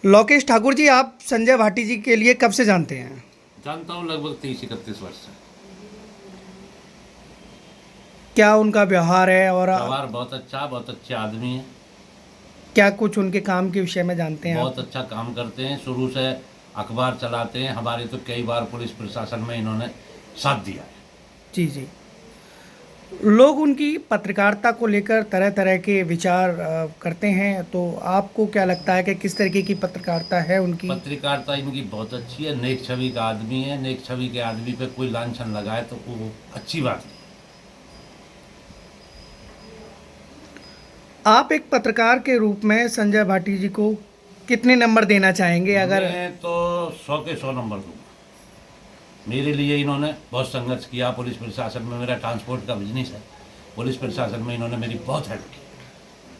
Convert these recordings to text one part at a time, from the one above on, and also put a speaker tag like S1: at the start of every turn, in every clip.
S1: लोकेश ठाकुर जी, आप संजय भाटी जी के लिए कब से जानते हैं?
S2: जानता हूँ लगभग 30-31 वर्ष से।
S1: क्या उनका व्यवहार है और
S2: व्यवहार बहुत अच्छा, बहुत अच्छे आदमी हैं।
S1: क्या कुछ उनके काम के विषय में जानते हैं
S2: बहुत
S1: आप?
S2: अच्छा काम करते हैं, शुरू से अखबार चलाते हैं। हमारे तो कई बार पुलिस प्रशासन में इन्होंने साथ दिया है।
S1: जी जी। लोग उनकी पत्रकारिता को लेकर तरह तरह के विचार करते हैं, तो आपको क्या लगता है कि किस तरीके की पत्रकारिता है उनकी?
S2: पत्रकारिता इनकी बहुत अच्छी है, नेक छवि का आदमी है। नेक छवि के आदमी पे कोई लांछन लगाए तो वो अच्छी बात नहीं।
S1: आप एक पत्रकार के रूप में संजय भाटी जी को कितने नंबर देना चाहेंगे अगर?
S2: मैं तो 100 के 100 नंबर दूंगा। मेरे लिए इन्होंने बहुत संघर्ष किया। पुलिस प्रशासन में मेरा ट्रांसपोर्ट का बिजनेस है, पुलिस प्रशासन में इन्होंने मेरी बहुत हेल्प की।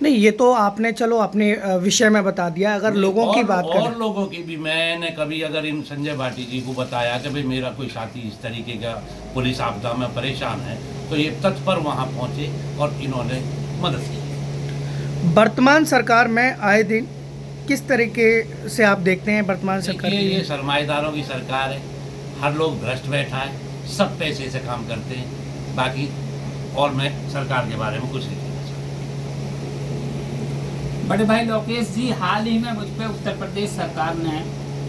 S1: नहीं, ये तो आपने चलो अपने विषय में बता दिया। अगर
S2: नहीं,
S1: लोगों की बात करें,
S2: और लोगों की भी मैंने कभी अगर इन संजय भाटी जी को बताया कि भाई मेरा कोई साथी इस तरीके का पुलिस आपदा में परेशान है, तो ये तत्पर वहाँ पहुँचे और इन्होंने मदद की।
S1: वर्तमान सरकार में आए दिन किस तरीके से आप देखते हैं वर्तमान सरकार
S2: देखिए,
S1: की?
S2: ये सरमाएदारों की सरकार है। हर लोग भ्रष्ट बैठा है, सब पैसे से काम करते हैं। बाकी और मैं सरकार के बारे में कुछ नहीं कहना चाहता।
S3: बड़े भाई लोकेश जी, हाल ही में मुझ पे उत्तर प्रदेश सरकार ने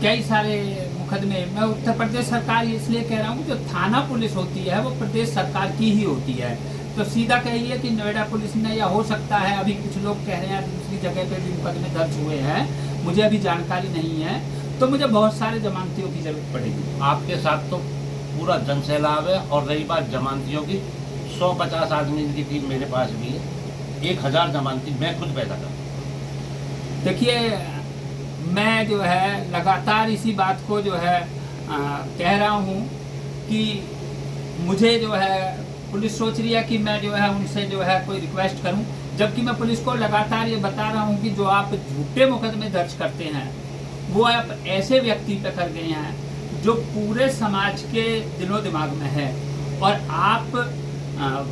S3: कई सारे मुकदमे, मैं उत्तर प्रदेश सरकार इसलिए कह रहा हूँ, जो थाना पुलिस होती है वो प्रदेश सरकार की ही होती है। तो सीधा कहिए कि नोएडा पुलिस ने, या हो सकता है अभी कुछ लोग कह रहे हैं दूसरी जगह पे भी मुकदमे दर्ज हुए हैं, मुझे अभी जानकारी नहीं है, तो मुझे बहुत सारे जमानतियों की जरूरत पड़ेगी।
S2: आपके साथ तो पूरा जनसैलाब है। और रही बात जमानतियों की, 150 आदमी की टीम मेरे पास भी है। 1000 जमानती मैं खुद पैदा करता हूँ।
S3: देखिए, मैं जो है लगातार इसी बात को जो है कह रहा हूँ कि मुझे जो है पुलिस सोच रही है कि मैं जो है उनसे जो है कोई रिक्वेस्ट करूं, जबकि मैं पुलिस को लगातार ये बता रहा हूं कि जो आप झूठे मुकदमे दर्ज करते हैं वो आप ऐसे व्यक्ति पे कर गए हैं जो पूरे समाज के दिलो दिमाग में है, और आप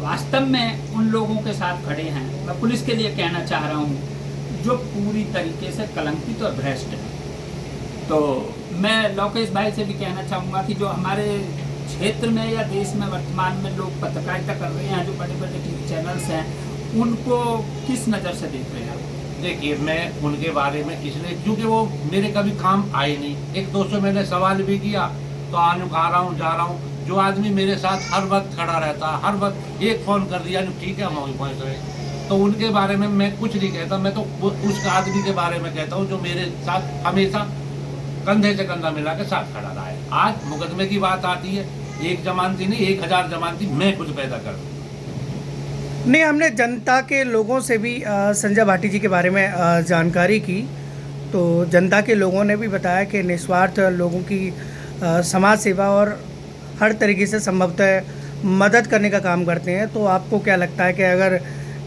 S3: वास्तव में उन लोगों के साथ खड़े हैं। मैं पुलिस के लिए कहना चाह रहा हूं जो पूरी तरीके से कलंकित और भ्रष्ट है। तो मैं लोकेश भाई से भी कहना चाहूँगा कि जो हमारे क्षेत्र में या देश में वर्तमान में लोग पत्रकारिता कर रहे हैं, जो बड़े बड़े टीवी चैनल्स हैं, उनको किस नज़र से देख रहे हैं?
S2: देखिए, मैं उनके बारे में इसलिए, क्योंकि वो मेरे कभी काम आए नहीं। एक दोस्तों मैंने सवाल भी किया तो आने आ रहा हूँ, जा रहा हूँ। जो आदमी मेरे साथ हर वक्त खड़ा रहता, हर वक्त एक फ़ोन कर दिया, ठीक है हम वहीं पहुँच रहे, तो उनके बारे में मैं कुछ नहीं कहता। मैं तो उस आदमी के बारे में कहता हूँ जो मेरे साथ हमेशा कंधे से कंधा मिला के साथ खड़ा रहा है। आज मुकदमे की बात आती है, एक जमानती नहीं 1000 जमानती मैं खुद पैदा कर दूँ।
S1: नहीं, हमने जनता के लोगों से भी संजय भाटी जी के बारे में जानकारी की, तो जनता के लोगों ने भी बताया कि निस्वार्थ लोगों की समाज सेवा और हर तरीके से संभवतः मदद करने का काम करते हैं। तो आपको क्या लगता है कि अगर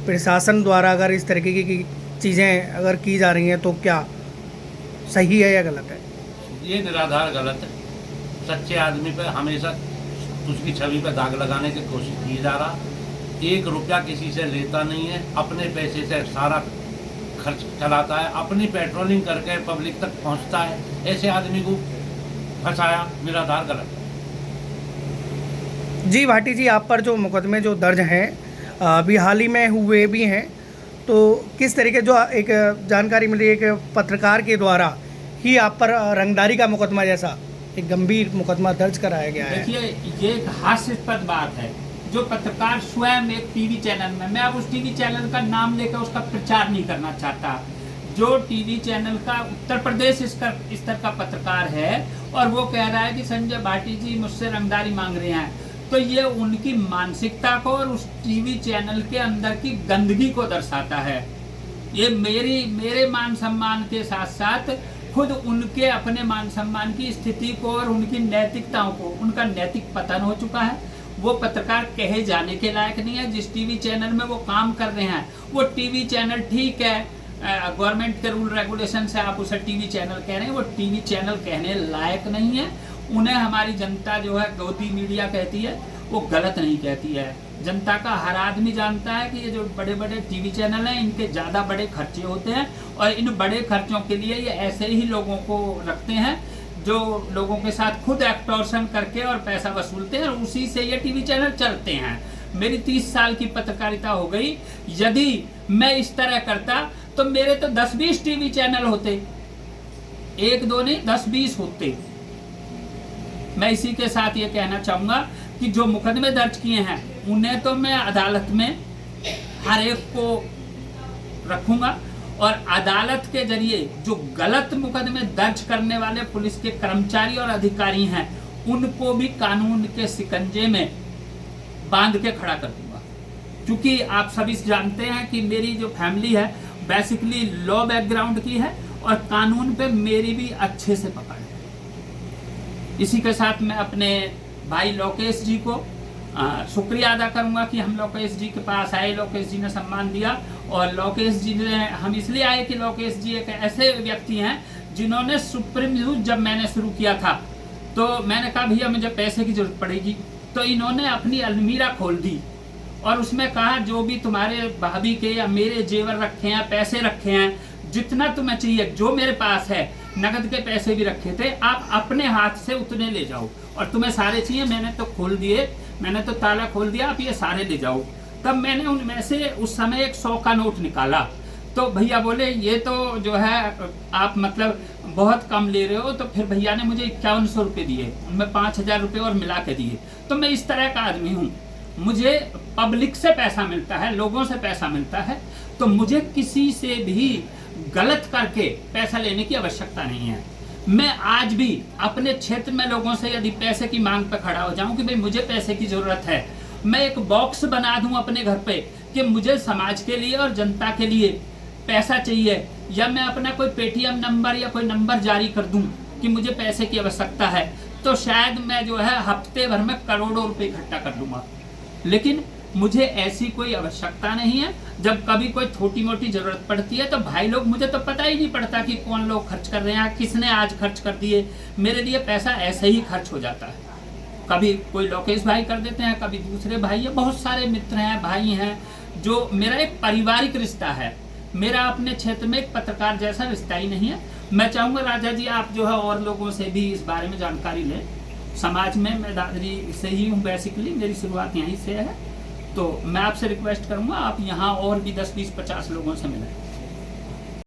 S1: प्रशासन द्वारा अगर इस तरीके की चीज़ें अगर की जा रही हैं तो क्या सही है या गलत है?
S2: ये निराधार गलत है। सच्चे आदमी पे हमेशा उसकी छवि पे दाग लगाने की कोशिश की जा रहा। 1 रुपया किसी से लेता नहीं है, अपने पैसे से सारा खर्च चलाता है, अपनी पेट्रोलिंग करके पब्लिक तक पहुंचता है। ऐसे आदमी को फंसाया निराधार गलत है।
S1: जी भाटी जी, आप पर जो मुकदमे जो दर्ज हैं अभी हाल ही में हुए भी हैं, तो किस तरीके जो एक जानकारी मिली है कि पत्रकार के द्वारा ही आप पर रंगदारी का मुकदमा जैसा एक गंभीर मुकदमा दर्ज कराया गया है?
S3: देखिए, ये एक हास्यास्पद बात है। जो पत्रकार स्वयं एक टीवी चैनल में, मैं अब उस टीवी चैनल का नाम लेकर उसका प्रचार नहीं करना चाहता, जो टीवी चैनल का उत्तर प्रदेश स्तर का पत्रकार है और वो कह रहा है कि संजय भाटी जी मुझसे रंगदारी मांग रहे हैं, तो ये उनकी मानसिकता को और उस टीवी चैनल के अंदर की गंदगी को दर्शाता है। ये मेरे मान सम्मान के साथ साथ खुद उनके अपने मान सम्मान की स्थिति को और उनकी नैतिकताओं को, उनका नैतिक पतन हो चुका है। वो पत्रकार कहे जाने के लायक नहीं है। जिस टीवी चैनल में वो काम कर रहे हैं वो टीवी चैनल, ठीक है, गवर्नमेंट के रूल रेगुलेशन से आप उसे टीवी चैनल कह रहे हैं, वो टीवी चैनल कहने लायक नहीं है। उन्हें हमारी जनता जो है गोदी मीडिया कहती है, वो गलत नहीं कहती है। जनता का हर आदमी जानता है कि ये जो बड़े बड़े टीवी चैनल हैं इनके ज़्यादा बड़े खर्चे होते हैं, और इन बड़े खर्चों के लिए ये ऐसे ही लोगों को रखते हैं जो लोगों के साथ खुद एक्टोर्शन करके और पैसा वसूलते हैं, और उसी से ये टीवी चैनल चलते हैं। मेरी 30 साल की पत्रकारिता हो गई, यदि मैं इस तरह करता तो मेरे तो 10-20 टीवी चैनल होते, 1-2 नहीं 10-20 होते। मैं इसी के साथ ये कहना चाहूँगा कि जो मुकदमे दर्ज किए हैं उन्हें तो मैं अदालत में हर एक को रखूँगा, और अदालत के जरिए जो गलत मुकदमे दर्ज करने वाले पुलिस के कर्मचारी और अधिकारी हैं उनको भी कानून के शिकंजे में बांध के खड़ा कर दूंगा। क्योंकि आप सभी जानते हैं कि मेरी जो फैमिली है बेसिकली लॉ बैकग्राउंड की है, और कानून पे मेरी भी अच्छे से पकड़ है। इसी के साथ मैं अपने भाई लोकेश जी को शुक्रिया अदा करूंगा कि हम लोकेश जी के पास आए, लोकेश जी ने सम्मान दिया, और लोकेश जी ने, हम इसलिए आए कि लोकेश जी एक ऐसे व्यक्ति हैं जिन्होंने सुप्रीम न्यूज जब मैंने शुरू किया था तो मैंने कहा भैया मुझे पैसे की जरूरत पड़ेगी, तो इन्होंने अपनी अलमीरा खोल दी और उसमें कहा जो भी तुम्हारे भाभी के या मेरे जेवर रखे हैं, पैसे रखे हैं, जितना तुम्हें चाहिए, जो मेरे पास है, नगद के पैसे भी रखे थे, आप अपने हाथ से उतने ले जाओ, और तुम्हें सारे चाहिए, मैंने तो खोल दिए, मैंने तो ताला खोल दिया, आप ये सारे ले जाओ। तब मैंने उनमें से उस समय एक 100 का नोट निकाला, तो भैया बोले ये तो जो है आप मतलब बहुत कम ले रहे हो, तो फिर भैया ने मुझे 5100 रुपये दिए, उनमें 5000 रुपये और मिला के दिए। तो मैं इस तरह का आदमी हूँ, मुझे पब्लिक से पैसा मिलता है, लोगों से पैसा मिलता है, तो मुझे किसी से भी गलत करके पैसा लेने की आवश्यकता नहीं है। मैं आज भी अपने क्षेत्र में लोगों से यदि पैसे की मांग पर खड़ा हो जाऊं कि भाई मुझे पैसे की जरूरत है, मैं एक बॉक्स बना दूं अपने घर पे कि मुझे समाज के लिए और जनता के लिए पैसा चाहिए, या मैं अपना कोई पेटीएम नंबर या कोई नंबर जारी कर दूं कि मुझे पैसे की आवश्यकता है, तो शायद मैं जो है हफ्ते भर में करोड़ों रुपए इकट्ठा कर लूंगा। लेकिन मुझे ऐसी कोई आवश्यकता नहीं है। जब कभी कोई छोटी मोटी जरूरत पड़ती है तो भाई लोग, मुझे तो पता ही नहीं पड़ता कि कौन लोग खर्च कर रहे हैं, किसने आज खर्च कर दिए, मेरे लिए पैसा ऐसे ही खर्च हो जाता है। कभी कोई लोकेश भाई कर देते हैं, कभी दूसरे भाई है, बहुत सारे मित्र हैं, भाई हैं, जो मेरा एक पारिवारिक रिश्ता है। मेरा अपने क्षेत्र में एक पत्रकार जैसा रिश्ता ही नहीं है। मैं चाहूँगा राजा जी आप जो है और लोगों से भी इस बारे में जानकारी लें। समाज में मैं दादरी से ही हूँ, बेसिकली मेरी शुरुआत यहीं से है, तो मैं आपसे रिक्वेस्ट करूँगा आप यहाँ और भी 10, 20, 50 लोगों से मिलें।